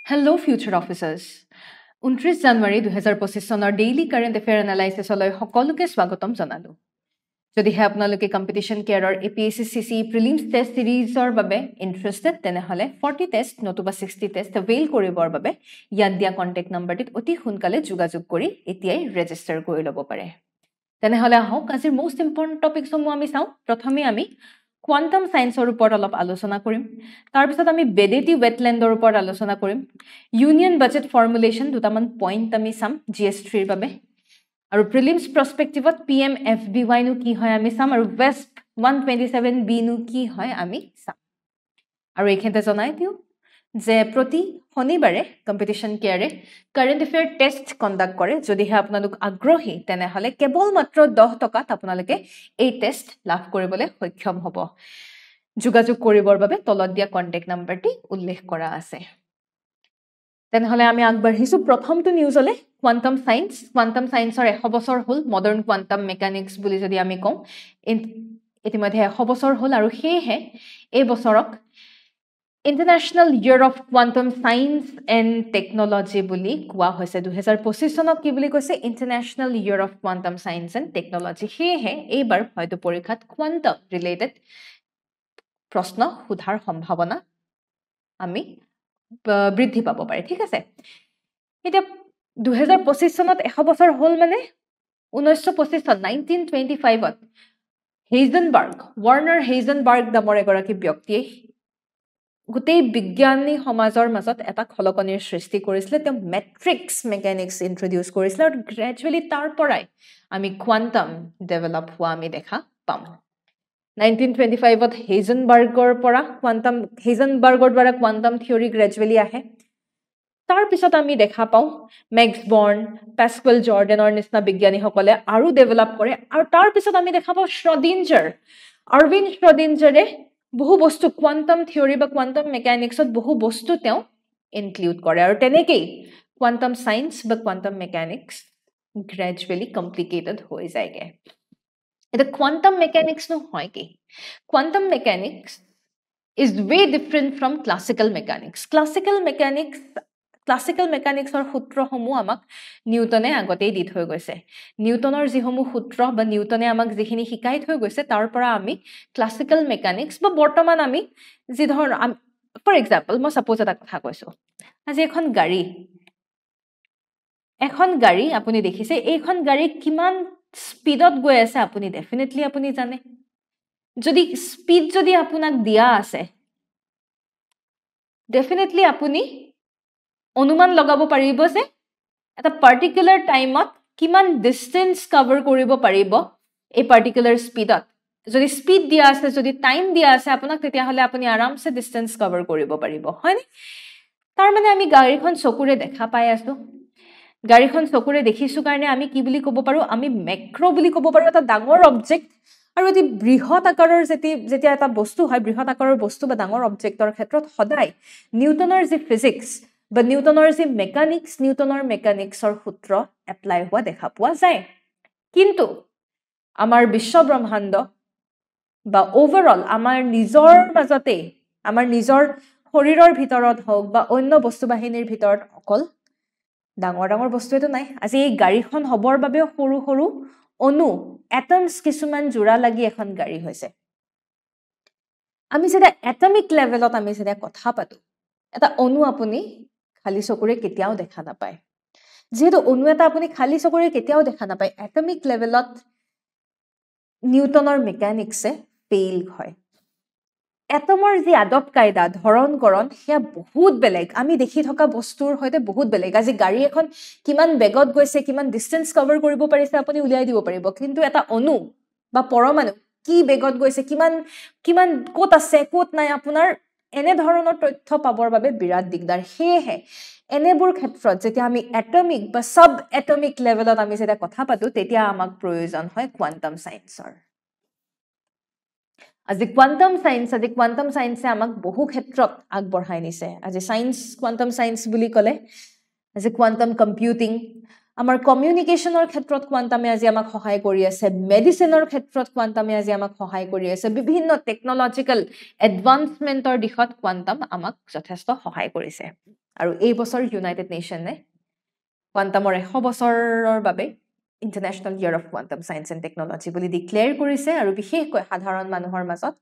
Hello, future officers. 29 জানুৱাৰী 2025 চনৰ daily current affair এনালাইচিছলৈ সকলোকে স্বাগতম জনালো। যদিহে আপোনালোকে কম্পিটিশ্যন কেয়াৰৰ APSC প্ৰিলিমছ টেষ্ট সিৰিজৰ বাবে ইণ্টাৰেষ্টেড তেনেহ'লে 40 টেষ্ট নতুবা 60 টেষ্ট এভেইল কৰিবৰ বাবে ইয়াত দিয়া কণ্টেক্ট নম্বৰটিত অতি সোনকালে যোগাযোগ কৰি এতিয়াই ৰেজিষ্টাৰ কৰি ল'ব পাৰে। তেনেহ'লে আহক আজিৰ মোষ্ট ইম্পৰ্টেণ্ট টপিকসমূহ আমি চাওঁ। প্ৰথমে আমি কোৱান্টাম সায়েন্সৰ ওপৰত অলপ আলোচনা কৰিম। তাৰ পিছত আমি বেডেটি ৱেটলেণ্ডৰ ওপৰত আলোচনা কৰিম। ইউনিয়ন বাজেট ফৰ্মুলেশ্যন দুটামান পইণ্ট আমি চাম GS3ৰ বাবে। আৰু প্ৰিলিমছ প্ৰস্পেক্টিভত PMFBY নো কি হয় আমি চাম আৰু ৱেষ্ট 127B নো কি হয় আমি চাম। আৰু এইখিনিতে জনাই দিওঁ যে প্ৰতি শনিবাৰে কম্পিটিশ্যন কেয়াৰে কাৰেণ্ট এফেয়াৰ টেষ্ট কণ্ডাক্ট কৰে। যদিহে আপোনালোক আগ্ৰহী তেনেহ'লে কেৱল মাত্ৰ 10 টকাত আপোনালোকে এই টেষ্ট লাভ কৰিবলৈ সক্ষম হ'ব। যোগাযোগ কৰিবৰ বাবে তলত দিয়া কণ্টেক্ট নম্বৰটি উল্লেখ কৰা আছে। তেনেহ'লে আমি আগবাঢ়িছোঁ প্ৰথমটো নিউজলৈ। কোৱান্টাম সায়েন্সৰ 100 বছৰ হ'ল। মডাৰ্ণ কোৱান্টাম মেকানিক্স বুলি যদি আমি কওঁ, ইতিমধ্যে 100 বছৰ হ'ল আৰু সেয়েহে এই বছৰক international year of quantum science and technology বুলি কোৱা হৈছে। 2025 চনক কি বুলি কৈছে? International year of quantum science and technology. সেয়েহে এইবাৰ হয়তো পৰীক্ষাত কোৱান্টাম ৰিলেটেড প্ৰশ্ন সোধাৰ সম্ভাৱনা আমি বৃদ্ধি পাব পাৰে। ঠিক আছে, এতিয়া 2025 চনত 100 বছৰ হ'ল মানে 1925 চন 1925ত ৱাৰ্নাৰ হেইজেনবাৰ্গ নামৰ এগৰাকী ব্যক্তিয়ে গোটেই বিজ্ঞানী সমাজৰ মাজত এটা খলকনিৰ সৃষ্টি কৰিছিলে। তেওঁ মেট্ৰিক্স মেকানিক্স ইন্ট্ৰডিউচ কৰিছিলে আৰু গ্ৰেজুৱেলি তাৰ পৰাই আমি কোৱান্টাম ডেভেলপ হোৱা আমি দেখা পাম। 1925ত হেইজেনবাৰ্গৰ দ্বাৰা কোৱান্টাম থিয়ৰী গ্ৰেজুৱেলি আহে। তাৰপিছত আমি দেখা পাওঁ মেক্স বৰ্ণ, পেস্কেল জৰ্ডেনৰ নিচিনা বিজ্ঞানীসকলে আৰু ডেভেলপ কৰে। আৰু তাৰপিছত আমি দেখা পাওঁ আৰভিন শ্ৰডিঞ্জাৰে বহু বস্তু কোৱান্টাম থিয়ৰী বা কোৱান্টাম মেকানিক্সত বহু বস্তু তেওঁ ইনক্লুড কৰে। আৰু তেনেকেই কোৱান্টাম সায়েন্স বা কোৱান্টাম মেকানিক্স গ্ৰেজুৱেলি কমপ্লিকেটেড হৈ যায়গে। এতিয়া কোৱান্টাম মেকানিক্সনো হয় কি? Quantum mechanics is way different from classical mechanics. Classical মেকানিক্সৰ সূত্ৰসমূহ আমাক নিউটনে আগতেই দি থৈ গৈছে। নিউটনৰ যিসমূহ সূত্ৰ বা নিউটনে আমাক যিখিনি শিকাই থৈ গৈছে তাৰ পৰা আমি ক্লাছিকেল মেকানিক্স বা বৰ্তমান আমি যি ধৰণৰ ফৰ এক্সাম্পল মই ছাপোজ এটা কথা কৈছোঁ, আজি এখন গাড়ী আপুনি দেখিছে, এইখন গাড়ী কিমান স্পীডত গৈ আছে আপুনি ডেফিনেটলি আপুনি জানে। যদি স্পীড যদি আপোনাক দিয়া আছে ডেফিনেটলি আপুনি অনুমান লগাব পাৰিব যে এটা পাৰ্টিকুলাৰ টাইমত কিমান ডিষ্টেন্স কভাৰ কৰিব পাৰিব এই পাৰ্টিকুলাৰ স্পীডত। যদি স্পীড দিয়া আছে, যদি টাইম দিয়া আছে আপোনাক, তেতিয়াহ'লে আপুনি আৰামছে ডিষ্টেন্স কভাৰ কৰিব পাৰিব, হয়নে? তাৰ মানে আমি গাড়ীখন চকুৰে দেখা পাই আছো। গাড়ীখন চকুৰে দেখিছো কাৰণে আমি কি বুলি ক'ব পাৰো? আমি মেক্ৰ' বুলি ক'ব পাৰো, এটা ডাঙৰ অবজেক্ট। আৰু এটি বৃহৎ আকাৰৰ যেতিয়া এটা বস্তু হয়, বৃহৎ আকাৰৰ বস্তু বা ডাঙৰ অবজেক্টৰ ক্ষেত্ৰত সদায় নিউটনৰ যি ফিজিক্স বা নিউটনৰ যি নিউটনৰ মেকানিক্সৰ সূত্ৰ এপ্লাই হোৱা দেখা পোৱা যায়। কিন্তু আমাৰ বিশ্ব ব্ৰহ্মাণ্ড বা অভাৰঅল আমাৰ নিজৰ মাজতে, আমাৰ নিজৰ শৰীৰৰ ভিতৰত হওক বা অন্য বস্তু বাহিনীৰ ভিতৰত অকল ডাঙৰ ডাঙৰ বস্তুৱেতো নাই। আজি এই গাড়ীখন হ'বৰ বাবে সৰু সৰু অণু এটমছ কিছুমান জোৰা লাগি এখন গাড়ী হৈছে। আমি যেতিয়া এটমিক লেভেলত আমি যেতিয়া কথা পাতো, এটা অণু আপুনি খালী চকুৰে কেতিয়াও দেখা নাপায়। যিহেতু অণু এটা আপুনি খালী চকুৰে কেতিয়াও দেখা নাপায়, এটমিক লেভেলত নিউটনৰ মেকানিক্সে ফেইল হয়। এটমৰ যি আদব কায়দা, ধৰণ কৰণ সেয়া বহুত বেলেগ, আমি দেখি থকা বস্তুৰ সৈতে বহুত বেলেগ। আজি গাড়ী এখন কিমান বেগত গৈছে, কিমান ডিষ্টেন্স কভাৰ কৰিব পাৰিছে আপুনি উলিয়াই দিব পাৰিব, কিন্তু এটা অণু বা পৰমাণু কি বেগত গৈছে, কিমান ক'ত আছে ক'ত নাই, আপোনাৰ এনেধৰণৰ তথ্য পাবৰ বাবে বিৰাট দিগদাৰ। সেয়েহে এনেবোৰ ক্ষেত্ৰত যেতিয়া আমি এটমিক বা সাব এটমিক লেভেলত আমি যেতিয়া কথা পাতো, তেতিয়া আমাক প্ৰয়োজন হয় কোৱান্টাম সায়েন্সৰ। আজি কোৱান্টাম সায়েন্সে আমাক বহু ক্ষেত্ৰত আগবঢ়াই নিছে। আজি কোৱান্টাম সায়েন্স বুলি ক'লে আজি কোৱান্টাম কম্পিউটিং, আমাৰ কমিউনিকেশ্যনৰ ক্ষেত্ৰত কোৱান্টামে আজি আমাক সহায় কৰি আছে, মেডিচিনৰ ক্ষেত্ৰত কোৱান্টামে আজি আমাক সহায় কৰি আছে, বিভিন্ন টেকনলজিকেল এডভান্সমেণ্টৰ দিশত কোৱান্টাম আমাক যথেষ্ট সহায় কৰিছে। আৰু এই বছৰ ইউনাইটেড নেশ্যনে কোৱাণ্টামৰ 100 বছৰৰ বাবে international year of quantum science and technology বুলি ডিক্লেয়াৰ কৰিছে আৰু বিশেষকৈ সাধাৰণ মানুহৰ মাজত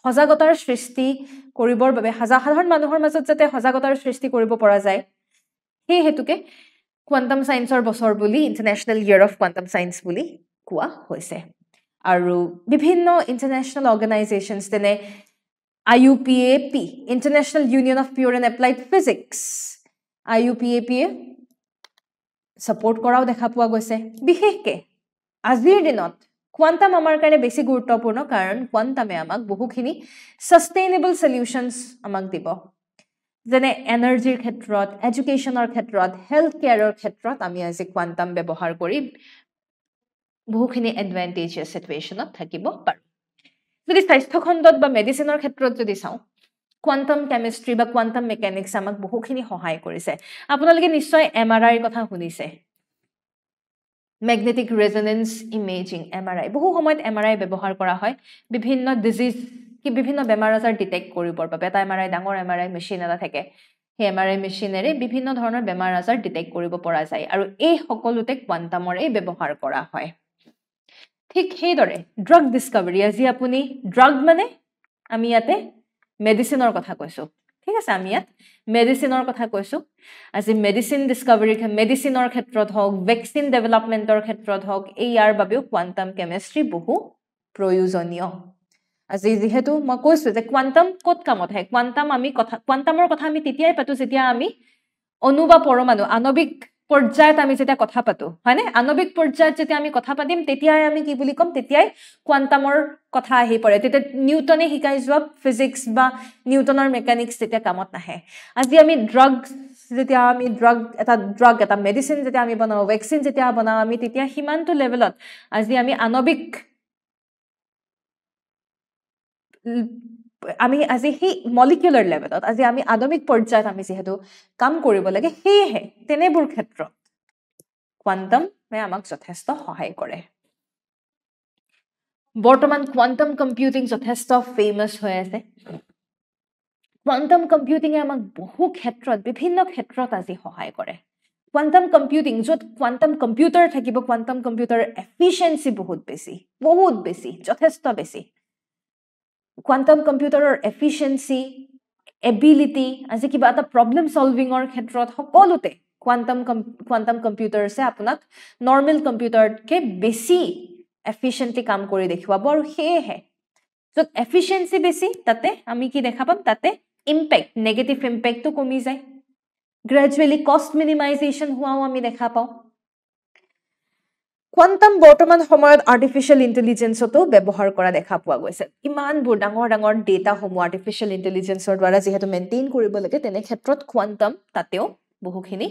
সজাগতাৰ সৃষ্টি কৰিবৰ বাবে সাধাৰণ মানুহৰ মাজত যাতে সজাগতাৰ সৃষ্টি কৰিব পৰা যায় সেই হেতুকে কোৱাণ্টাম ছায়েন্সৰ বছৰ বুলি international year of quantum science বুলি কোৱা হৈছে আৰু বিভিন্ন ইণ্টাৰনেশ্যনেল অৰ্গেনাইজেশ্যনছ যেনে IUPAP international union of pure and applied physics IUPAP support কৰাও দেখা পোৱা গৈছে বিশেষকৈ আজিৰ দিনত কোৱাণ্টাম আমাৰ কাৰণে বেছি গুৰুত্বপূৰ্ণ কাৰণ কোৱাণ্টামে আমাক বহুখিনি সাষ্টেইনেবল সলিউশনছ আমাক দিব যেনে এনাৰ্জিৰ ক্ষেত্ৰত এডুকেশ্যনৰ ক্ষেত্ৰত হেল্থ কেয়াৰৰ ক্ষেত্ৰত আমি আজি কোৱাণ্টাম ব্যৱহাৰ কৰি বহুখিনি এডভান্টেজিয়াছ সিচুৱেশ্যনত থাকিব পাৰোঁ যদি স্বাস্থ্য খণ্ডত বা মেডিচিনৰ ক্ষেত্ৰত যদি চাওঁ কোৱাণ্টাম কেমিষ্ট্ৰি বা কোৱাণ্টাম মেকানিক্স আমাক বহুখিনি সহায় কৰিছে আপোনালোকে নিশ্চয় MRI কথা শুনিছে মেগনেটিক ৰেজনেন্স ইমেজিং MRI বহু সময়ত MRI ব্যৱহাৰ কৰা হয় বিভিন্ন ডিজিজ কি বিভিন্ন বেমাৰ আজাৰ ডিটেক্ট কৰিবৰ বাবে এটা MRI ডাঙৰ MRI মেচিন এটা থাকে সেই MRI মেচিনেৰে বিভিন্ন ধৰণৰ বেমাৰ আজাৰ ডিটেক্ট কৰিব পৰা যায় আৰু এই সকলোতে কোৱাণ্টামৰে ব্যৱহাৰ কৰা হয় ঠিক সেইদৰে ড্ৰাগ ডিস্কভাৰী আজি আপুনি ড্ৰাগ মানে আমি ইয়াতে মেডিচিনৰ কথা কৈছো ঠিক আছে আমি ইয়াত মেডিচিনৰ কথা কৈছো আজি মেডিচিন ডিস্কভাৰী মেডিচিনৰ ক্ষেত্ৰত হওক ভেকচিন ডেভেলপমেন্টৰ ক্ষেত্ৰত হওক এই ইয়াৰ বাবেও কোৱাণ্টাম কেমিষ্ট্ৰি বহু প্ৰয়োজনীয় আজি যেহেতু মই কৈছো যে কোৱাণ্টাম ক'ত কামত আহে কোৱাণ্টামৰ কথা আমি তেতিয়াই পাতো যেতিয়া আমি অণু বা পৰমাণু আণৱিক পৰ্যায়ত আমি যেতিয়া কথা পাতো হয়নে আণৱিক পৰ্যায়ত যেতিয়া আমি কথা পাতিম তেতিয়াই আমি কি বুলি ক'ম তেতিয়াই কোৱাণ্টামৰ কথা আহি পৰে তেতিয়া নিউটনে শিকাই যোৱা ফিজিক্স বা নিউটনৰ মেকানিক্স তেতিয়া কামত নাহে আজি আমি ড্ৰাগ এটা মেডিচিন যেতিয়া আমি বনাও ভেকচিন যেতিয়া বনাও আমি তেতিয়া সিমানটো লেভেলত আজি আমি আণৱিক আমি আজি সেই মলিকুলাৰ লেভেলত আজি আমি আণৱিক পৰ্যায়ত আমি যেহেতু কাম কৰিব লাগে সেয়েহে তেনেবোৰ ক্ষেত্ৰত কোৱাণ্টামে আমাক যথেষ্ট সহায় কৰে বৰ্তমান কোৱাণ্টাম কম্পিউটিং যথেষ্ট ফেমাছ হৈ আছে কোৱাণ্টাম কম্পিউটিঙে আমাক বহু ক্ষেত্ৰত বিভিন্ন ক্ষেত্ৰত আজি সহায় কৰে কোৱাণ্টাম কম্পিউটিং য'ত কোৱাণ্টাম কম্পিউটাৰ থাকিব কোৱাণ্টাম কম্পিউটাৰৰ এফিচিয়েঞ্চি বহুত বেছি যথেষ্ট বেছি কোৱাণ্টাম কম্পিউটাৰৰ এফিচিয়েঞ্চি এবিলিটি আজি কিবা এটা প্ৰব্লেম সলভিঙৰ ক্ষেত্ৰত সকলোতে কোৱাণ্টাম কম্পিউটাৰছে আপোনাক নৰ্মেল কম্পিউটাৰতকৈ বেছি এফিচিয়েণ্টলি কাম কৰি দেখুৱাব আৰু সেয়েহে য'ত এফিচিয়েঞ্চি বেছি তাতে আমি কি দেখা পাম তাতে ইম্পেক্ট নেগেটিভ ইম্পেক্টটো কমি যায় গ্ৰেজুৱেলি কষ্ট মিনিমাইজেশ্যন হোৱাও আমি দেখা পাওঁ কোৱাণ্টাম বৰ্তমান সময়ত আৰ্টিফিচিয়েল ইণ্টেলিজেন্সতো ব্যৱহাৰ কৰা দেখা পোৱা গৈছে ইমানবোৰ ডাঙৰ ডেটাসমূহ আৰ্টিফিচিয়েল ইণ্টেলিজেন্সৰ দ্বাৰা যিহেতু মেইনটেইন কৰিব লাগে তেনে ক্ষেত্ৰত কোৱাণ্টাম তাতেও বহুখিনি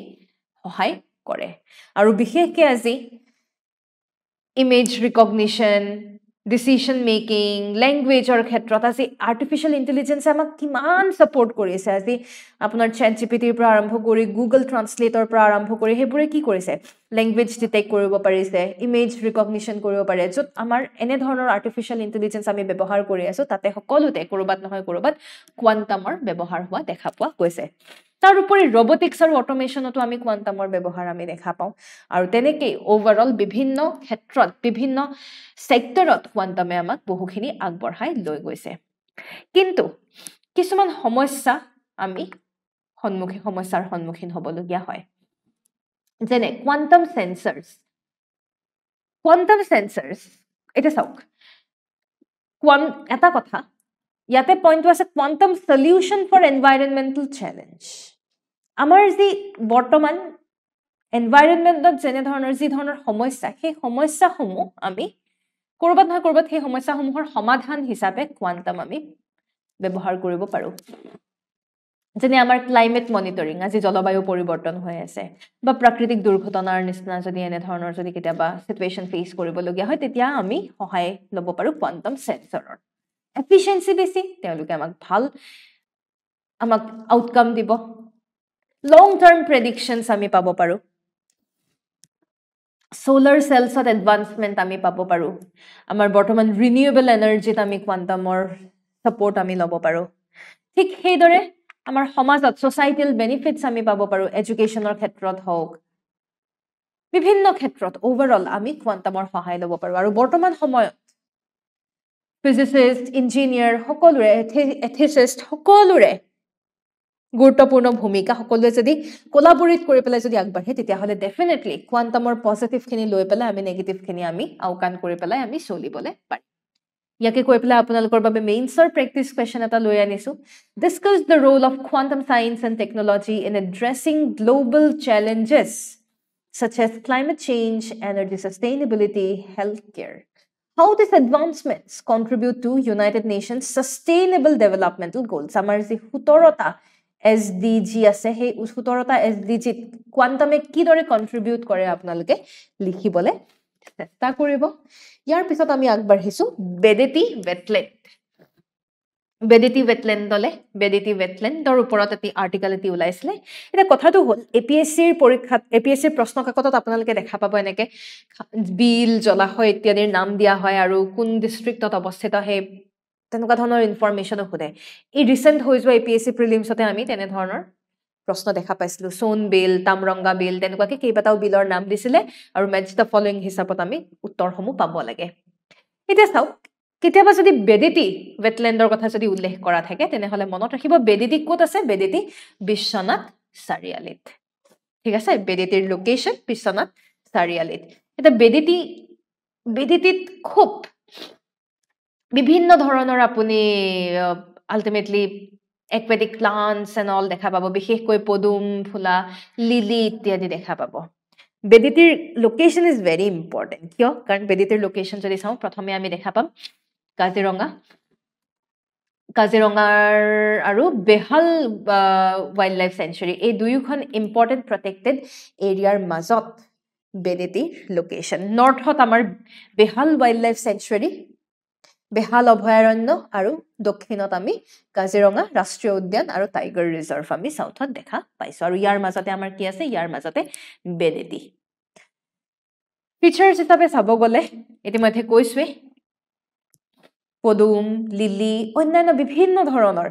সহায় কৰে আৰু বিশেষকৈ আজি ইমেজ ৰিকগনিশ্যন ডিচিশ্যন মেকিং লেংগুৱেজৰ ক্ষেত্ৰত আজি আৰ্টিফিচিয়েল ইণ্টেলিজেন্সে আমাক কিমান ছাপোৰ্ট কৰিছে আজি আপোনাৰ ChatGPTৰ পৰা আৰম্ভ কৰি গুগল ট্ৰান্সলেটৰ পৰা আৰম্ভ কৰি সেইবোৰে কি কৰিছে লেংগুৱেজ ডিটেক্ট কৰিব পাৰিছে ইমেজ ৰিকগনিশ্যন কৰিব পাৰে য'ত আমাৰ এনেধৰণৰ আৰ্টিফিচিয়েল ইণ্টেলিজেন্স আমি ব্যৱহাৰ কৰি আছো তাতে সকলোতে ক'ৰবাত নহয় ক'ৰবাত কোৱাণ্টামৰ ব্যৱহাৰ হোৱা দেখা পোৱা গৈছে তাৰ উপৰি ৰবটিক্স আৰু অট'মেশ্যনতো আমি কোৱাণ্টামৰ ব্যৱহাৰ আমি দেখা পাওঁ আৰু তেনেকেই অভাৰঅল বিভিন্ন ক্ষেত্ৰত বিভিন্ন ছেক্টৰত কোৱাণ্টামে আমাক বহুখিনি আগবঢ়াই লৈ গৈছে কিন্তু কিছুমান সমস্যাৰ সন্মুখীন হ'বলগীয়া হয় যেনে কোৱাণ্টাম সেন্সৰ্ছ এটা চাওক এটা কথা ইয়াতে পইণ্টটো আছে quantum solution for environmental challenge আমাৰ যি বৰ্তমান এনভাইৰনমেণ্টত যেনেধৰণৰ যি ধৰণৰ সমস্যা সেই সমস্যাসমূহ আমি ক'ৰবাত নহয় ক'ৰবাত সেই সমস্যাসমূহৰ সমাধান হিচাপে কোৱাণ্টাম আমি ব্যৱহাৰ কৰিব পাৰোঁ যেনে আমাৰ ক্লাইমেট মনিটৰিং আজি জলবায়ু পৰিৱৰ্তন হৈ আছে বা প্ৰাকৃতিক দুৰ্ঘটনাৰ নিচিনা যদি এনেধৰণৰ যদি কেতিয়াবা চিটুৱেশ্যন ফেচ কৰিবলগীয়া হয় তেতিয়া আমি সহায় ল'ব পাৰোঁ কোৱাণ্টাম সেন্সৰৰ এফিচিয়েঞ্চি বেছি তেওঁলোকে আমাক আউটকাম দিব লং টাৰ্ম প্ৰেডিকশ্যনছ আমি পাব পাৰোঁ সোলাৰ সেলছত এডভান্সমেণ্ট আমি পাব পাৰোঁ আমাৰ বৰ্তমান ৰিনিউৱেবল এনাৰ্জিত আমি কোৱাণ্টামৰ ছাপোৰ্ট আমি ল'ব পাৰোঁ ঠিক সেইদৰে আমাৰ সমাজত সোসাইটিয়েল বেনিফিটস আমি পাব পাৰো এডুকেশনৰ ক্ষেত্ৰত হওক বিভিন্ন ক্ষেত্ৰত ওভাৰঅল আমি কোৱান্টামৰ সহায় ল'ব পাৰো আৰু বৰ্তমান সময়ত ফিজিচিষ্ট ইঞ্জিনিয়াৰ সকলোৰে এথিচিষ্ট সকলোৰে গুৰুত্বপূৰ্ণ ভূমিকা সকলোৱে যদি কোলাবৰেট কৰি পেলাই যদি আগবাঢ়ে তেতিয়াহ'লে ডেফিনেটলি কোৱান্টামৰ পজিটিভখিনি লৈ পেলাই আমি নেগেটিভখিনি আমি আওকাণ কৰি পেলাই আমি চলিবলৈ পাৰিম ইয়াকে কৈ পেলাই আপোনালোকৰ বাবে মেইনছৰ প্ৰেক্টিছ কুৱেশ্যন এটা লৈ আনিছো discuss the roll of quantum science and technology in addressing global challenges such as climate change, energy sustainability, healthcare. How these advancements contribute to United Nations Sustainable Developmental Goals. Amar ji 17ta SDG ase he 17ta SDG quantum ki dore contribute kore apnaloke likhibole chesta koribo. Yar pisot ami agbarhisu Bedeti wetland. বেডিটি ওয়েটল্যান্ডলে বেডিটি ওয়েটল্যান্ডৰ ওপৰত এটি article এটি ওলাইছিলে এটা কথাটো হ'ল এপিএসসিৰ পৰীক্ষাত এপিএসসিৰ প্ৰশ্ন কাকতত আপোনালোকে দেখা পাব এনেকে বিল জলাশয় ইত্যাদিৰ নাম দিয়া হয় আৰু কোন ডিস্ট্ৰিক্টত অৱস্থিত হে তেনেকুৱা ধৰণৰ ইনফৰমেশনো খুদে এই ৰিসেন্ট হৈ যোৱা এপিএসসি প্ৰিলিমছতে আমি তেনে ধৰণৰ প্ৰশ্ন দেখা পাইছিলো সোন বিল তামৰঙ্গা বিল তেনেকুৱাকে কেইবাটাও বিলৰ নাম দিছিলে আৰু মেচ দ্য ফলোইং হিচাপত আমি উত্তৰসমূহ পাব লাগে এতিয়া চাওক কেতিয়াবা যদি বেডিটি ওয়েটল্যান্ডৰ কথা যদি উল্লেখ কৰা থাকে তেনেহলে মনত ৰাখিব বেডিটি ক'ত আছে বেডিটি বিশ্বনাথ চাৰিআলিত ঠিক আছে বেডিটিৰ লোকেশন বিশ্বনাথ চাৰিআলিত এটা বেডিটিত খুব বিভিন্ন ধৰণৰ আপুনি ultimately aquatic plants and all দেখা পাব বিশেষকৈ পদুম ফুলা লিলি ইত্যাদি দেখা পাব বেডিটিৰ লোকেশন ইজ ভেৰি ইম্পৰ্টেন্ট কিয় কাৰণ বেডিটিৰ লোকেশন যদি চাওঁ প্ৰথমে আমি দেখা পাম কাজিৰঙাৰ আৰু বেহাল ওয়াইল্ড লাইফ সেঞ্চুৰী এই দুয়োখন ইম্পৰ্টেন্ট প্ৰটেক্টেড এৰিয়াৰ মাজত বেডিটি লোকেশন নৰ্থত আমাৰ বেহাল ওয়াইল্ড লাইফ সেঞ্চুৰী বেহাল অভয়াৰণ্য আৰু দক্ষিণত আমি কাজিৰঙা ৰাষ্ট্ৰীয় উদ্যান আৰু টাইগাৰ ৰিজাৰ্ভ আমি সাউথত দেখা পাইছো আৰু ইয়াৰ মাজতে আমাৰ কি আছে ইয়াৰ মাজতে বেডিটি ফিচাৰ্স হিচাপে চাব গলে ইতিমধ্যে কৈছোৱে পদুম লিলি অন্যান্য বিভিন্ন ধৰণৰ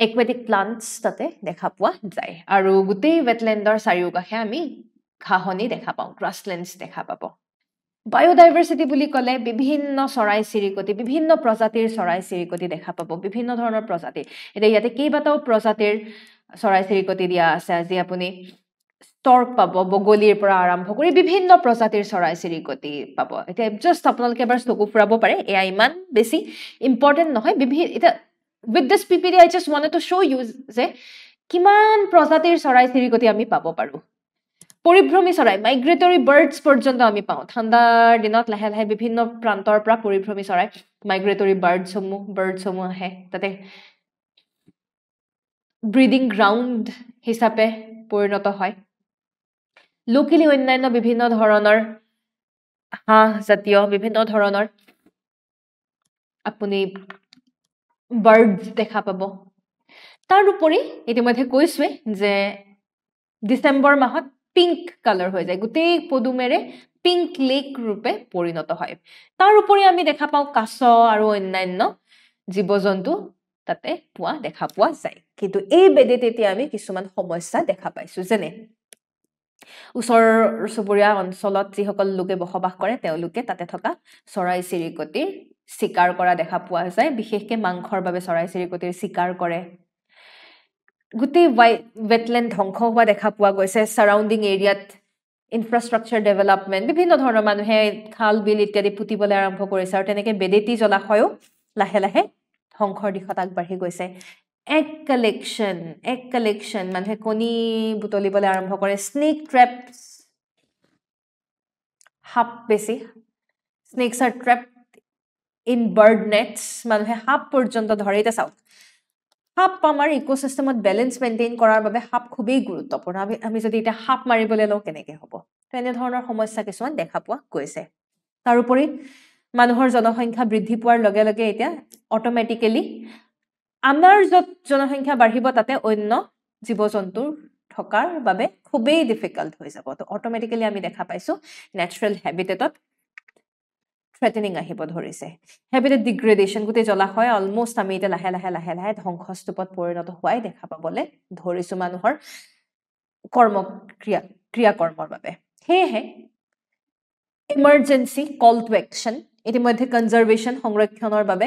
aquatic plants তাতে দেখা পোৱা যায় আৰু গোটেই ওয়েটল্যান্ডৰ চাৰিওকাষে আমি ঘাঁহনি দেখা পাওঁ গ্ৰাছলেণ্ডছ দেখা পাব বায়োডাইভাৰ্সিটি বুলি ক'লে বিভিন্ন চৰাই চিৰিকটি বিভিন্ন প্ৰজাতিৰ চৰাই চিৰিকটি দেখা পাব বিভিন্ন ধৰণৰ প্ৰজাতি এতিয়া ইয়াতে কেইবাটাও প্ৰজাতিৰ চৰাই চিৰিকটি দিয়া আছে আজি আপুনি ষ্টৰ্ক পাব বগলীৰ পৰা আৰম্ভ কৰি বিভিন্ন প্ৰজাতিৰ চৰাই চিৰিকটি পাব এতিয়া জাস্ট আপোনালোকে এবাৰ চকু ফুৰাব পাৰে এয়া ইমান বেছি ইম্পৰ্টেন্ট নহয় এটা with this PPT I just wanted to show you যে কিমান প্ৰজাতিৰ চৰাই চিৰিকটি আমি পাব পাৰো পৰিভ্ৰমী চৰাই মাইগ্ৰেটৰী বাৰ্ডছ পৰ্যন্ত আমি পাওঁ ঠাণ্ডাৰ দিনত লাহে লাহে বিভিন্ন প্ৰান্তৰ পৰা পৰিভ্ৰমী চৰাই মাইগ্ৰেটৰী বাৰ্ডছসমূহ আহে তাতে ব্ৰিডিং গ্ৰাউণ্ড হিচাপে পৰিণত হয় লোকেলি অন্যান্য বিভিন্ন ধৰণৰ হাঁহ জাতীয় বিভিন্ন ধৰণৰ আপুনি বাৰ্ডছ দেখা পাব তাৰ উপৰি ইতিমধ্যে কৈছোৱে যে ডিসেম্বৰ মাহত পিংক কালাৰ হৈ যায় গোটেই পদুমেৰে পিংক লেক ৰূপে পৰিণত হয় তাৰ উপৰি আমি দেখা পাওঁ কাছ আৰু অন্যান্য জীৱ-জন্তু তাতে দেখা পোৱা যায় কিন্তু এই বেডিটিতে আমি কিছুমান সমস্যা দেখা পাইছো যেনে ওচৰ চুবুৰীয়া অঞ্চলত যিসকল লোকে বসবাস কৰে তেওঁলোকে তাতে থকা চৰাই চিৰিকটিৰ শিকাৰ কৰা দেখা পোৱা যায় বিশেষকৈ মাংসৰ বাবে চৰাই চিৰিকটিৰ শিকাৰ কৰে গোটেই ওয়েটল্যান্ড ধ্বংস হোৱা দেখা পোৱা গৈছে সাৰাউণ্ডিং এৰিয়াত ইনফ্ৰাষ্ট্ৰাকচাৰ ডেভেলপমেন্ট বিভিন্ন ধৰণৰ মানুহে খাল বিল ইত্যাদি পুতিবলৈ আৰম্ভ কৰিছে আৰু তেনেকৈ বেডিটি জলাশয়ও লাহে লাহে ধ্বংসৰ দিশত আগবাঢ়ি গৈছে egg collection মানুহে কণী বুটলিবলৈ আৰম্ভ কৰে স্নেক ট্ৰেপছ সাপ বেছি snakes are trapped in bird nets মানুহে সাপ পৰ্যন্ত ধৰে এটা চাওক সাপ আমাৰ ইকোসিস্টেমত ব্যালেন্স মেইনটেইন কৰাৰ বাবে সাপ খুবেই গুৰুত্বপূৰ্ণ আমি যদি এটা সাপ মাৰিবলৈ লওঁ কেনেকৈ হ'ব তেনে ধৰণৰ সমস্যা কিছুমান দেখা পোৱা গৈছে তাৰ উপৰি মানুহৰ জনসংখ্যা বৃদ্ধি পোৱাৰ লগে লগে এতিয়া অটোমেটিক্যালি আমাৰ যত জনসংখ্যা বাঢ়িব তাতে অন্য জীৱ-জন্তুৰ থকাৰ বাবে খুবেই ডিফিকাল্ট হৈ যাব তো অটোমেটিক্যালি আমি দেখা পাইছো ন্যাচাৰাল হ্যাবিটেটত থ্ৰেটেনিং আহিব ধৰিছে হেবিটেট ডিগ্ৰেডেশ্যন গোটেই জলাশয় অলমোষ্ট আমি এতিয়া লাহে লাহে লাহে লাহে ধ্বংসস্তূপত পৰিণত হোৱাই দেখা পাবলৈ ধৰিছো মানুহৰ ক্ৰিয়াকৰ্মৰ বাবে সেয়েহে ইমাৰ্জেঞ্চি কল টু একশ্যন ইতিমধ্যে কনজাৰ্ভেশ্যন সংৰক্ষণৰ বাবে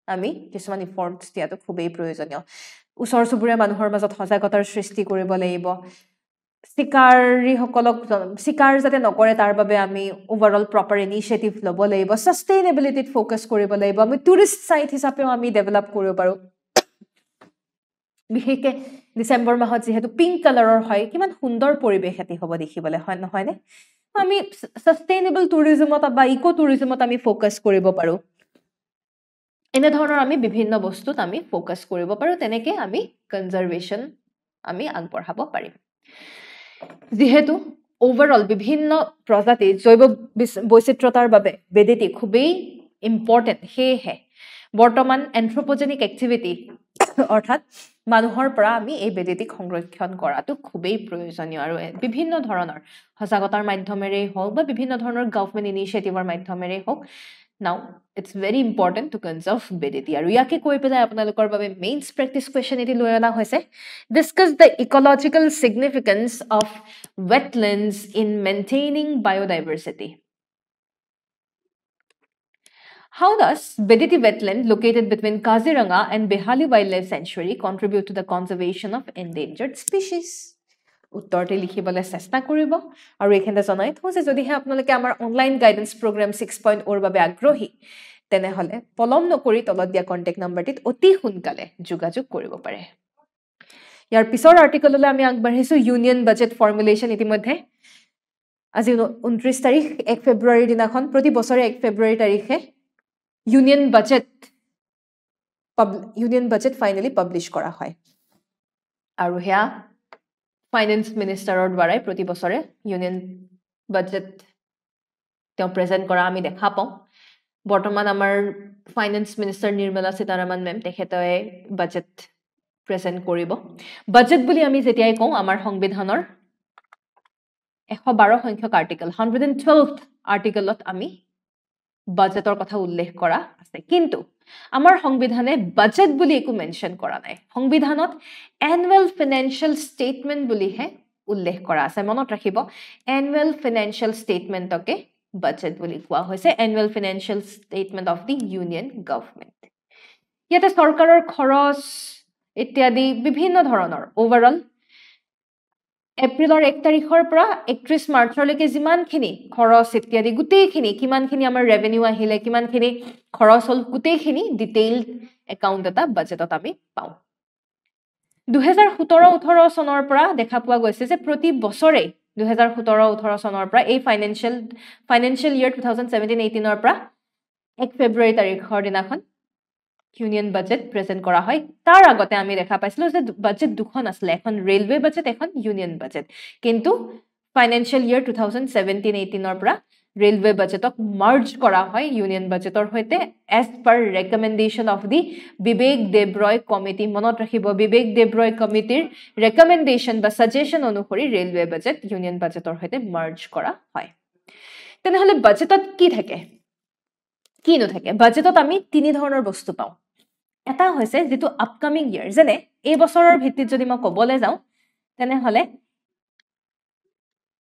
আমি কিছুমান ইফৰ্টছ দিয়াটো খুবেই প্ৰয়োজনীয় ওচৰ চুবুৰীয়া মানুহৰ মাজত সজাগতাৰ সৃষ্টি কৰিব লাগিব চিকাৰ যাতে নকৰে তাৰ বাবে আমি ওভাৰঅল প্ৰপাৰ ইনিচিয়েটিভ ল'ব লাগিব সাষ্টেইনেবিলিটিত ফ'কাছ কৰিব লাগিব আমি টুৰিষ্ট চাইট হিচাপেও আমি ডেভেলপ কৰিব পাৰোঁ বিশেষকৈ ডিচেম্বৰ মাহত যিহেতু পিংক কালাৰৰ হয় কিমান সুন্দৰ পৰিৱেশ এটি হ'ব দেখিবলৈ হয় নহয়নে আমি সাষ্টেইনেবল টুৰিজমত বা ইকো টুৰিজমত আমি ফ'কাছ কৰিব পাৰোঁ এনেধৰণৰ আমি বিভিন্ন বস্তুত আমি ফ'কাছ কৰিব পাৰোঁ তেনেকৈ আমি কনজাৰ্ভেশ্যন আমি আগবঢ়াব পাৰিম যিহেতু ওভাৰঅল বিভিন্ন প্ৰজাতি জৈৱ বৈচিত্ৰতাৰ বাবে বেদেতি খুবেই ইম্পৰ্টেণ্ট সেয়েহে বৰ্তমান এন্থ্ৰোপজেনিক এক্টিভিটি অৰ্থাৎ মানুহৰ পৰা আমি এই বেদেতিক সংৰক্ষণ কৰাটো খুবেই প্ৰয়োজনীয় আৰু বিভিন্ন ধৰণৰ সজাগতাৰ মাধ্যমেৰেই হওক বা বিভিন্ন ধৰণৰ গভৰ্ণমেণ্ট ইনিচিয়েটিভৰ মাধ্যমেৰেই হওক now it's very important to conserve Bedeti আৰু ইয়াকে কৈ পেলাই আপোনালোকৰ বাবে মেইনছ প্ৰেক্টিছ কুৱেশ্যন এটি লৈ অনা হৈছে discuss the ecological significance of wetlands in maintaining biodiversity How does Bedeti wetland located between Kaziranga and Behali Wildlife Sanctuary contribute to the conservation of endangered species? উত্তৰটি লিখিবলৈ চেষ্টা কৰিব আৰু এইখিনিতে জনাই থওঁ যে যদিহে আপোনালোকে আমাৰ অনলাইন গাইডেন্স প্ৰগ্ৰাম 6.0 ৰ বাবে আগ্ৰহী তেনেহ'লে পলম নকৰি তলত দিয়া কণ্টেক্ট নম্বৰটিত অতি সোনকালে যোগাযোগ কৰিব পাৰে ইয়াৰ পিছৰ আৰ্টিকললৈ আমি আগবাঢ়িছোঁ ইউনিয়ন বাজেট ফৰ্মুলেশ্যন ইতিমধ্যে আজি 29 তাৰিখ 1 ফেব্ৰুৱাৰীৰ দিনাখন প্ৰতি বছৰে 1 ফেব্ৰুৱাৰী তাৰিখে ইউনিয়ন বাজেট ফাইনেলি পাব্লিছ কৰা হয় আৰু হেয়া ফাইনেন্স মিনিষ্টাৰৰ দ্বাৰাই প্ৰতি বছৰে ইউনিয়ন বাজেট তেওঁ প্ৰেজেণ্ট কৰা আমি দেখা পাওঁ বৰ্তমান আমাৰ finance minister Nirmala Sitharaman ma'am তেখেতে বাজেট প্ৰেজেণ্ট কৰিব বাজেট বুলি আমি যেতিয়াই কওঁ আমাৰ সংবিধানৰ 112 সংখ্যক আৰ্টিকল 112th আৰ্টিকলত আমি বাজেটৰ কথা উল্লেখ কৰা আছে কিন্তু আমাৰ সংবিধানে বাজেট বুলি একো মেনশ্যন কৰা নাই সংবিধানত এনুৱেল ফাইনেন্সিয়েল ষ্টেটমেণ্ট বুলিহে উল্লেখ কৰা আছে মনত ৰাখিব এনুৱেল ফাইনেন্সিয়েল ষ্টেটমেণ্টকে বাজেট বুলি কোৱা হৈছে annual financial statement of the union government ইয়াতে চৰকাৰৰ খৰচ ইত্যাদি বিভিন্ন ধৰণৰ ওভাৰঅল এপ্ৰিলৰ 1 তাৰিখৰ পৰা 31 মাৰ্চলৈকে যিমানখিনি খৰচ ইত্যাদি গোটেইখিনি কিমানখিনি আমাৰ ৰেভিনিউ আহিলে কিমানখিনি খৰচ হ'ল গোটেইখিনি ডিটেইলড একাউণ্ট এটা বাজেটত আমি পাওঁ 2017-18 চনৰ পৰা দেখা পোৱা গৈছে যে প্ৰতি বছৰে 2017-18 চনৰ পৰা এই ফাইনেন্সিয়েল ইয়াৰ 2017-18 ৰ পৰা 1 ফেব্ৰুৱাৰী তাৰিখৰ দিনাখন ইউনিয়ন বাজেট প্ৰেজেণ্ট কৰা হয় তাৰ আগতে আমি দেখা পাইছিলো যে বাজেট দুখন আছিল এখন ৰেলৱে বাজেট এখন ইউনিয়ন বাজেট কিন্তু ফাইনেন্সিয়েল ইয়াৰ 2017-18 ৰ পৰা ৰেলৱে বাজেটক মাৰ্জ কৰা হয় ইউনিয়ন বাজেটৰ সৈতে as per recommendation of the Bibek Debroy committee মনত ৰাখিব বিবেক দেবৰয় কমিটিৰ ৰেকমেণ্ডেশ্যন বা সাজেশ্যন অনুসৰি ৰেলৱে বাজেট ইউনিয়ন বাজেটৰ সৈতে মাৰ্জ কৰা হয় তেনেহ'লে বাজেটত কি থাকে কি নথাকে বাজেটত আমি তিনি ধৰণৰ বস্তু পাওঁ এটা হৈছে যেটো আপকামিং ইয়াৰ যেনে এই বছৰৰ ভিত্তিত যদি মই ক'বলৈ যাওঁ তেনেহ'লে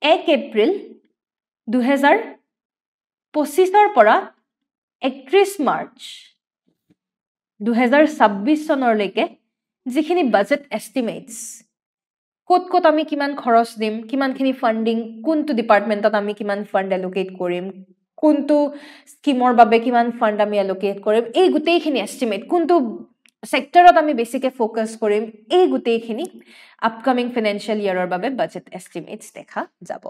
1 এপ্ৰিল 2025 ৰ পৰা 31 মাৰ্চ 2026 চনলৈকে যিখিনি বাজেট এষ্টিমেটছ ক'ত আমি কিমান খৰচ দিম কিমানখিনি ফান্ডিং কোনটো ডিপাৰ্টমেণ্টত আমি কিমান ফান্ড এলোকেট কৰিম কোনটো স্কিমৰ বাবে কিমান ফান্ড আমি এলোকেট কৰিম এই গোটেইখিনি এষ্টিমেট কোনটো সেক্টৰত আমি বেছিকে ফোকাস কৰিম এই গোটেইখিনি আপকামিং ফাইনেন্সিয়েল ইয়াৰৰ বাবে বাজেট এষ্টিমেটছ দেখা যাব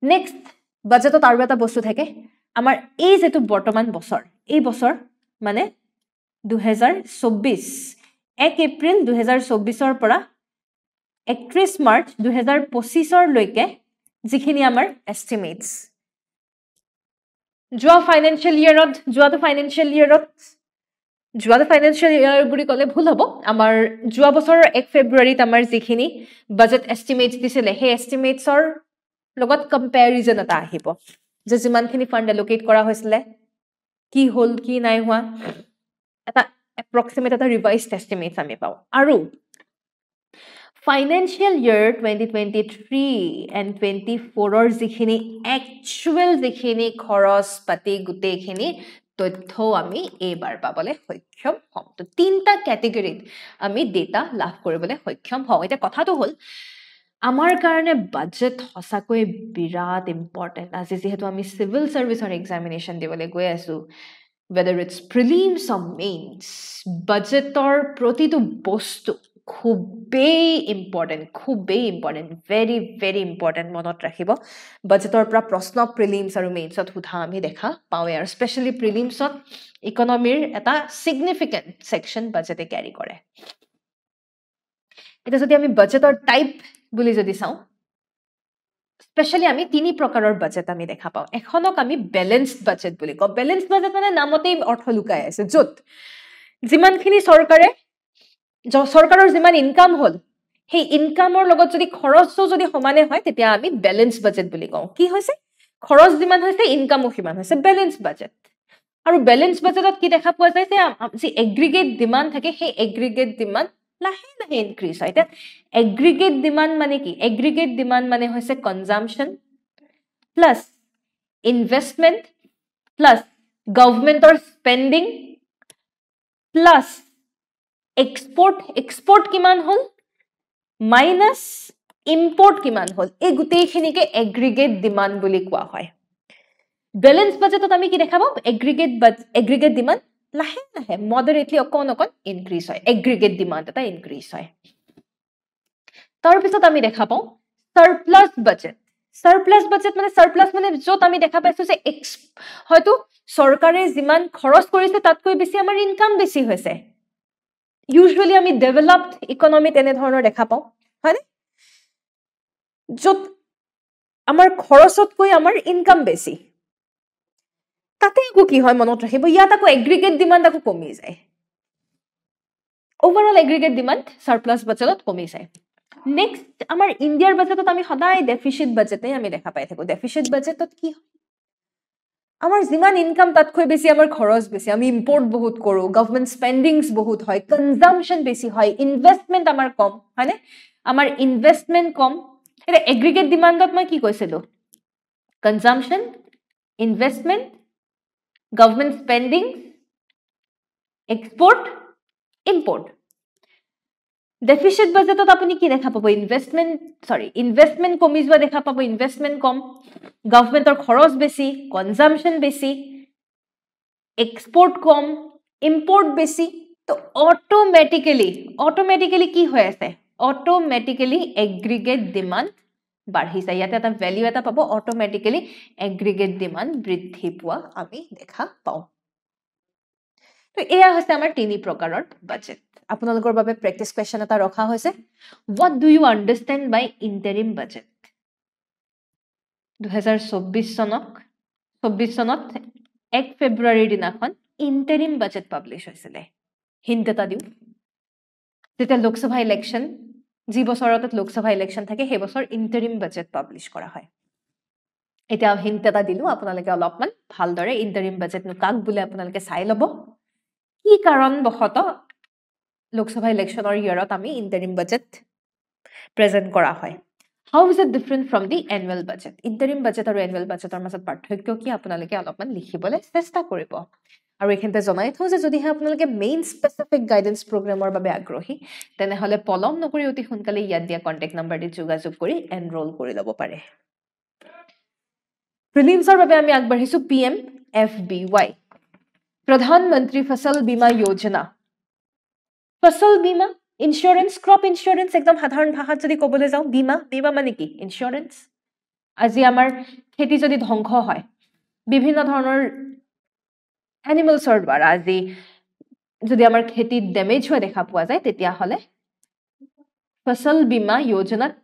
নেক্সট বাজেটত আৰু এটা বস্তু থাকে আমাৰ এই যেটো বৰ্তমান বছৰ এই বছৰ মানে 2024 1 এপ্ৰিল 2024 ৰ পৰা 31 মাৰ্চ 2025 লৈকে যিখিনি আমাৰ এষ্টিমেটছ যোৱা ফাইনেন্সিয়েল ইয়াৰ বুলি ক'লে ভুল হ'ব আমাৰ যোৱা বছৰৰ 1 ফেব্ৰুৱাৰীত আমাৰ যিখিনি বাজেট এষ্টিমেটছ দিছিলে সেই এষ্টিমেটছৰ লগত কম্পেৰিজন এটা আহিব যে যিমানখিনি ফান্ড এলোকেট কৰা হৈছিল কি হল কি নাই হোৱা এটা এপ্ৰক্সিমেট এটা ৰিভাইজড এষ্টিমেটছ আমি পাওঁ আৰু ফাইনেন্সিয়েল ইয়াৰ 2023 and 24 যিখিনি একচুৱেল যিখিনি খৰচ পাতি গোটেইখিনি তথ্য আমি এইবাৰ পাবলৈ সক্ষম হ'ম তো তিনটা ক্যাটেগৰীত আমি ডেটা লাভ কৰিবলৈ সক্ষম হওঁ এটা কথাটো হ'ল আমাৰ কাৰণে বাজেট সঁচাকৈ বিৰাট ইম্পৰ্টেণ্ট আজি যেহেতু আমি সিভিল সাৰ্ভিসৰ এক্সামিনেশন দিবলৈ গৈ আছো whether it's prelims or mains বাজেটৰ প্ৰতিটো বস্তু খুবেই ইম্পৰ্টেণ্ট very very important মনত ৰাখিব বাজেটৰ পৰা প্ৰশ্ন প্ৰিলিমছ আৰু মেইনছত উঠা আমি দেখা পাওঁ আৰু স্পেশালি প্ৰিলিমছত ইকনমিৰ এটা সিগনিফিকেন্ট সেকশন বাজেটে ক্যাৰি কৰে এটা যদি আমি বাজেটৰ টাইপ বুলি যদি চাওঁ স্পেশালি আমি তিনি প্ৰকাৰৰ বাজেট আমি দেখা পাওঁ এখনক আমি ব্যালেন্সড বাজেট বুলি কওঁ ব্যালেন্সড বাজেট মানে নামতেই অৰ্থ লুকাই আছে যত যিমানখিনি চৰকাৰৰ যিমান ইনকাম হল সেই ইনকামৰ লগত যদি খৰচও যদি সমানে হয় তেতিয়া আমি ব্যালেন্সড বাজেট বুলি কওঁ কি হৈছে খৰচ যিমান হৈছে ইনকামও সিমান হৈছে ব্যালেন্সড বাজেট আৰু ব্যালেন্সড বাজেটত কি দেখা পোৱা যায় যে এগ্ৰিগেট ডিমান্ড থাকে সেই এগ্ৰিগেট ডিমান্ড লাহে লাহে ইনক্ৰিজ হয় এটা এগ্ৰিগেট ডিমান্ড মানে কি এগ্ৰিগেট ডিমান্ড মানে হৈছে কনজাম্পশন প্লাস ইনভেষ্টমেন্ট প্লাস গভৰ্ণমেন্টৰ স্পেন্ডিং প্লাস এক্সপোৰ্ট কিমান হল মাইনাস ইম্পোৰ্ট কিমান হল এই গোটেইখিনিকে এগ্ৰিগেট ডিমান্ড বুলি কোৱা হয় ব্যালেন্স বাজেটত আমি কি দেখা পাওঁ এগ্ৰিগেট ডিমান্ড লাহে লাহে মডাৰেটলি অকণ ইনক্ৰিজ হয় এগ্ৰিগেট ডিমান্ড এটা ইনক্ৰিজ হয় তাৰ পিছত আমি দেখা পাওঁ সাৰপ্লাস বাজেট মানে যত আমি দেখা পাইছো যে হয়তো চৰকাৰে যিমান খৰচ কৰিছে তাতকৈ বেছি আমাৰ ইনকাম বেছি হৈছে usually আমি developed economy তেনে ধৰণৰ দেখা পাওঁ হয়নে যত আমাৰ খৰচতকৈ আমাৰ ইনকাম বেছি তাতে কি হয় মনত ৰাখিব ইয়াত আকৌ এগ্ৰিগেট ডিমান্ড আকৌ কমি যায় ওভাৰঅল এগ্ৰিগেট ডিমান্ড সাৰপ্লাস বাজেটত কমি যায় নেক্সট আমাৰ ইণ্ডিয়াৰ বাজেটত আমি সদায় ডেফিসিট বাজেটে আমি দেখা পাই থাকো ডেফিসিট বাজেটত কি আমাৰ যিমান ইনকাম তাতকৈ বেছি আমাৰ খৰচ বেছি আমি ইম্পোৰ্ট বহুত কৰো গভৰ্ণমেন্ট স্পেন্ডিংস বহুত হয় কনজাম্পশন বেছি হয় ইনভেষ্টমেন্ট আমাৰ কম হয়নে আমাৰ ইনভেষ্টমেন্ট কম এটা এগ্ৰিগেট ডিমান্ডত মই কি কৈছিলো consumption investment government spending export import deficit বাজেটত আপুনি কি দেখা পাব ইনভেষ্টমেন্ট কমি যোৱা দেখা পাব ইনভেষ্টমেন্ট কম গভৰ্ণমেন্টৰ খৰচ বেছি কনজাম্পশন বেছি এক্সপোৰ্ট কম ইম্পোৰ্ট বেছি তো অটোমেটিক্যালি কি হৈ আছে অটোমেটিক্যালি এগ্ৰিগেট ডিমান্ড বাঢ়িছে ইয়াতে এটা ভ্যালু এটা পাব অটোমেটিক্যালি এগ্ৰিগেট ডিমান্ড বৃদ্ধি পোৱা আমি দেখা পাওঁ তো এয়া হৈছে আমাৰ তিনি প্ৰকাৰৰ বাজেট আপোনালোকৰ বাবে প্ৰেক্টিস কোৱেশ্চন এটা ৰখা হৈছে what do you understand by interim budget 2024 চনত 1 ফেব্ৰুৱাৰীৰ দিনাখন ইন্টাৰিম বাজেট পাবলিশ হৈছিলে হিন্ট এটা দিও যেতিয়া লোকসভা ইলেকশন যি বছৰত লোকসভা ইলেকশন থাকে সেই বছৰ ইন্টাৰিম বাজেট পাবলিশ কৰা হয় এটা হিন্ট এটা দিলো আপোনালোকে অলপমান ভালদৰে ইন্টাৰিম বাজেট নু কাক বুলে আপোনালোকে চাই লব কি কাৰণ বহত লোকসভা ইলেকশনৰ ইয়াৰত আমি ইন্টাৰিম বাজেট প্ৰেজেন্ট কৰা হয় how is it different from the annual budget interim budget আৰু annual budgeতৰ মাজত পাৰ্থক্য কি আপোনালোকে অলপমান লিখিবলৈ চেষ্টা কৰিব আৰু এখানতে জনাই থওঁ যে যদি আপোনালোকে মেইন স্পেসিফিক গাইডেন্স প্ৰগ্ৰামৰ বাবে আগ্ৰহী তেনে হলে পলম নকৰি অতি সোনকালে ইয়াত দিয়া কন্টাক্ট নম্বৰ দি যোগাযোগ কৰি এনৰোল কৰি লব পাৰে প্ৰিলিমছৰ বাবে আমি আগবাঢ়িছো PMFBY প্ৰধানমন্ত্ৰী ফসল বীমা যোজনা ফসল বীমা ইন্স্যুৰেন্স ক্ৰপ ইন্স্যুৰেন্স একদম সাধাৰণ ভাষাত যদি কবলৈ যাও বীমা মানে কি ইন্স্যুৰেন্স আজি আমাৰ খেতি যদি ধ্বংস হয় বিভিন্ন ধৰণৰ এনিমেলছৰ দ্বাৰা আজি যদি আমাৰ খেতি ড্যামেজ হোৱা দেখা পোৱা যায় তেতিয়া হলে ফসল বীমা যোজনাত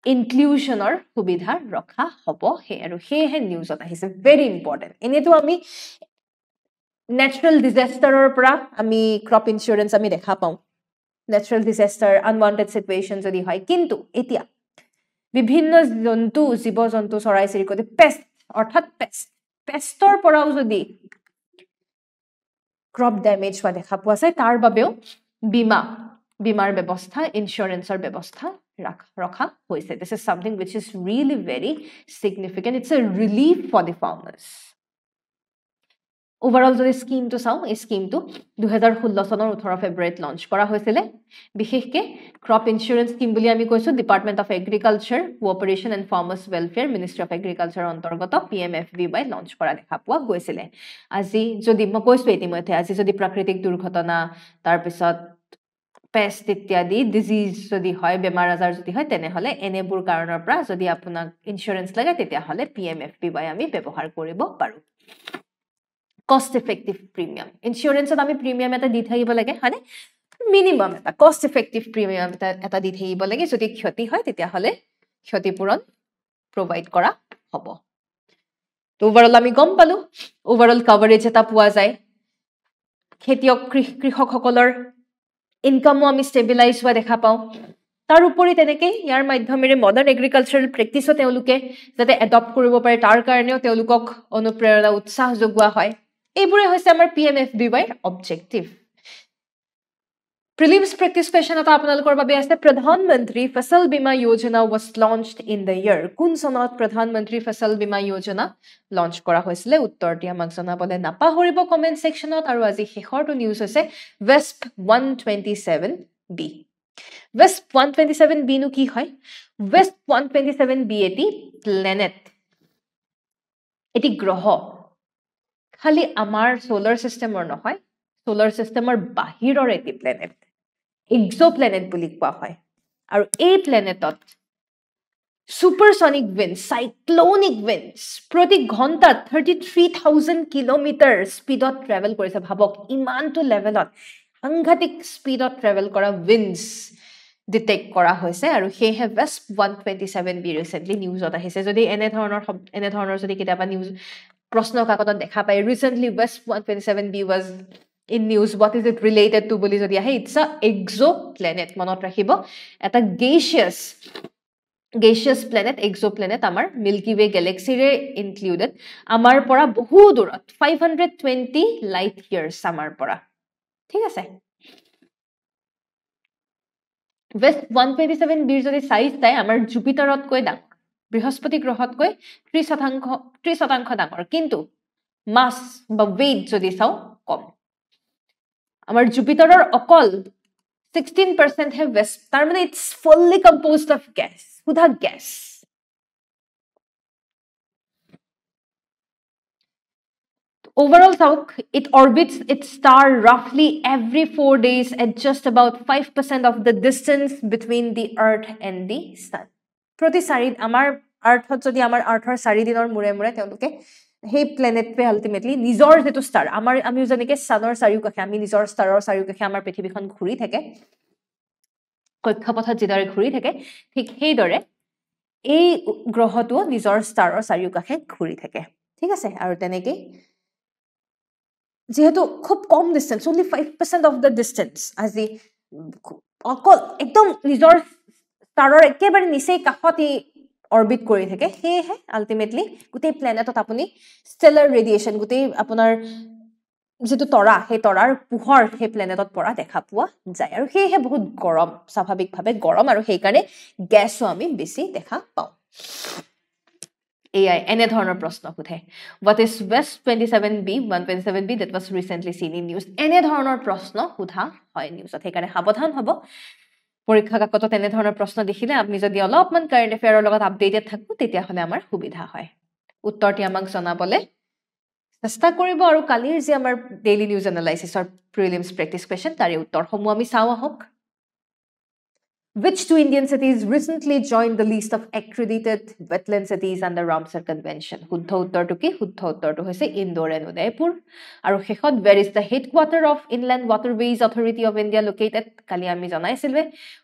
ইনক্লুজনৰ সুবিধা ৰখা হ'ব আৰু হেহে নিউজত আহিছে ভেৰি ইম্পৰ্টেন্ট এনেটো আমি ন্যাচাৰাল ডিজাস্টাৰৰ পৰা আমি ক্ৰপ ইন্স্যুরেন্স আমি দেখা পাওঁ natural disaster unwanted situation যদি হয় কিন্তু এতিয়া বিভিন্ন জন্তু জীৱ-জন্তু চৰাই চিৰিকটি পেষ্ট অৰ্থাৎ পেষ্টৰ পৰাও যদি ক্ৰপ ডেমেজ হোৱা দেখা পোৱা যায় তাৰ বাবেও বীমাৰ ব্যৱস্থা ইনস্যুৰেন্সৰ ব্যৱস্থা ৰখা হৈছে this is something which is really very significant it's a relief for the farmers overall যদি স্কিমটো চাও এই স্কিমটো 2016 চনৰ 18 ফেব্ৰুৱাৰীত লঞ্চ কৰা হৈছিল বিশেষকৈ ক্ৰপ ইনস্যুৰেন্স স্কিম বুলি আমি কৈছো department of agriculture cooperation and farmers welfare ministry of agriculture অন্তৰ্গত PMFBY লঞ্চ কৰা দেখা পোৱা গৈছিল আজি যদি মই কৈছো ইতিমধ্যে আজি যদি প্ৰাকৃতিক দুৰ্ঘটনা তাৰ পিছত পেষ্ট ইত্যাদি ডিজিজ যদি হয় বেমাৰ আজাৰ যদি হয় তেনেহলে এনেবোৰ কাৰণৰ পৰা যদি আপোনাক ইনস্যুৰেন্স লাগে তেতিয়াহলে PMFBY আমি ব্যৱহাৰ কৰিব পাৰো cost effective premium insurance আমি প্ৰিমিয়াম এটা দি থাকিব লাগে হয়নে মিনিমাম এটা cost effective premium এটা দি থাকিব লাগে যদি ক্ষতি হয় তেতিয়াহলে ক্ষতিপূৰণ প্ৰভাইড কৰা হ'ব তো ওভাৰঅল আমি গম পালো ওভাৰঅল কভাৰেজ এটা পোৱা যায় খেতিয়ক কৃষকসকলৰ ইনকামো আমি ষ্টেবিলাইজ হোৱা দেখা পাওঁ তাৰ উপৰি তেনেকে ইয়াৰ মাধ্যমেৰে মডাৰ্ন এগ্ৰিকালচাৰেল প্ৰেক্টিছো তেওঁলোকে যাতে এডপ্ট কৰিব পাৰে তাৰ কাৰণেও তেওঁলোকক অনুপ্ৰেৰণা উৎসাহ যোগোৱা হয় এইবোৰে হৈছে আমাৰ PMFBY objective prelims practice question এটা আপোনালোকৰ বাবে আছে প্ৰধানমন্ত্ৰী ফসল বীমা যোজনা was launched in the year কোন চনত প্ৰধানমন্ত্ৰী ফসল বীমা যোজনা লঞ্চ কৰা হৈছিল উত্তৰটি আমাক জনাবলৈ নাপাহৰিব কমেন্ট সেকশনত আৰু আজি শেষৰটো নিউজ হৈছে WESP 127B WESP 127B নো কি হয় WESP 127B এটি প্লেনেট এটি গ্ৰহ খালি আমাৰ সোলাৰ সিস্টেমৰ নহয় সোলাৰ সিস্টেমৰ বাহিৰৰ এটি প্লেনেট এক্সোপ্লেনেট বুলি কোৱা হয় আৰু এই প্লেনেটত সুপাৰসনিক উইন্ড সাইক্লোনিক উইন্ডস প্ৰতি ঘণ্টাত 33000 কিলোমিটাৰ স্পিডত ট্ৰেভেল কৰিছে ভাবক ইমানটো লেভেলত সাংঘাতিক স্পিডত ট্ৰেভেল কৰা উইন্ডস ডিটেক্ট কৰা হৈছে আৰু হেহে WESP 127B ৰিসেন্টলি নিউজত আহিছে যদি এনে ধৰণৰ যদি কিতাবা নিউজ প্ৰশ্ন কাকতত দেখা পায় recently WESP 127B was in news what is it related to বুলি যদি আহে it's a exoplanet মনত ৰাখিব এটা gaseous planet exoplanet আমাৰ মিল্কি ৱে গেলেক্সিৰে ইনক্লুডেড আমাৰ পৰা বহু দূৰত 520 লাইট ইয়াৰ্স আমাৰ পৰা ঠিক আছে WESP 127B যদি সাইজ তাই আমাৰ জুপিটাৰতকৈ ডাঙৰ বৃহস্পতি গ্ৰহতকৈ 30% ডাঙৰ কিন্তু মাস বা weight যদি চাও কম আমাৰ জুপিটাৰৰ অকল 16% হে WESP তাৰ মানে it's fully composed of gas সুধা gas overall talk it orbits its star roughly every 4 days at just about 5% of the distance between the earth and the sun প্ৰতি চাৰি আমাৰ আৰ্থত যদি আমাৰ আৰ্থৰ 4 দিনৰ মুৰে মুৰে তেওঁলোকে হে প্লেনেটে আলটিমেটলি নিজৰ যেটো ষ্টাৰ আমি জানিকে সানৰ চাৰিওকাষে আমি নিজৰ ষ্টাৰৰ চাৰিওকাষে আমাৰ পৃথিৱীখন ঘূৰি থাকে কক্ষপথত যিদৰে ঘূৰি থাকে ঠিক সেইদৰে এই গ্ৰহটো নিজৰ ষ্টাৰৰ চাৰিওকাষে ঘূৰি থাকে ঠিক আছে আৰু তেনেকৈ যেহেতু খুব কম distance only 5% of the distance আজি অকল একদম নিজৰ ষ্টাৰৰ একেবাৰে নিচেই কাষতে অৰবিট কৰি থাকে হেহে আলটিমেটলি গোটেই প্লেনেটত আপুনি ষ্টেলাৰ ৰেডিয়েশন গোটেই আপোনাৰ যেটো তৰা হে তৰাৰ পোহৰ হে প্লেনেটত পৰা দেখা পোৱা যায় আৰু হেহে বহুত গৰম স্বাভাৱিকভাৱে গৰম আৰু সেই কাৰণে গ্যাসও আমি বেছি দেখা পাওঁ AI এনে ধৰণৰ প্ৰশ্ন খুধে what is WESP 127B that was recently seen in news এনে ধৰণৰ প্ৰশ্ন খুধা হয় নিউজত সেইকাৰণে সাৱধান হ'ব পৰীক্ষা কাকতত এনে ধৰণৰ প্ৰশ্ন দেখিলে আমি যদি অলপমান কাৰেন্ট এফেয়াৰৰ লগত আপডেটেড থাকো তেতিয়া হলে আমাৰ সুবিধা হয় উত্তৰটি আমাক জনাবলে চেষ্টা কৰিব আৰু কালিৰ যে আমাৰ ডেইলি নিউজ এনালাইসিসৰ প্ৰিলিমছ প্ৰেক্টিছ কোৱেশ্চন তাৰে উত্তৰসমূহ আমি চাও আহক Which two Indian cities recently joined the list of accredited wetland cities under Ramsar Convention? শুদ্ধ উত্তৰটো কি শুদ্ধ উত্তৰটো হৈছে ইন্দোৰ আৰু উদয়পুৰ আৰু শেষত where is the headquarter of Inland Waterways Authority of India located? কালি আমি জনাইছিলৱে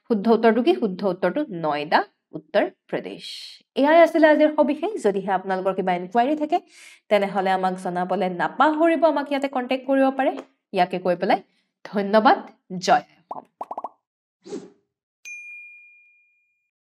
শুদ্ধ উত্তৰটো কি শুদ্ধ উত্তৰটো নয়ডা উত্তৰ প্ৰদেশ এয়াই আছিল আজিৰ সবিশেষ যদিহে আপোনালোকৰ কিবা ইনকুৱাৰী থাকে তেনেহলে আমাক জনাবলে নাপাহৰিব আমাক ইয়াতে কন্টেক্ট কৰিব পাৰে ইয়াকে কৈ পেলাই ধন্যবাদ জয়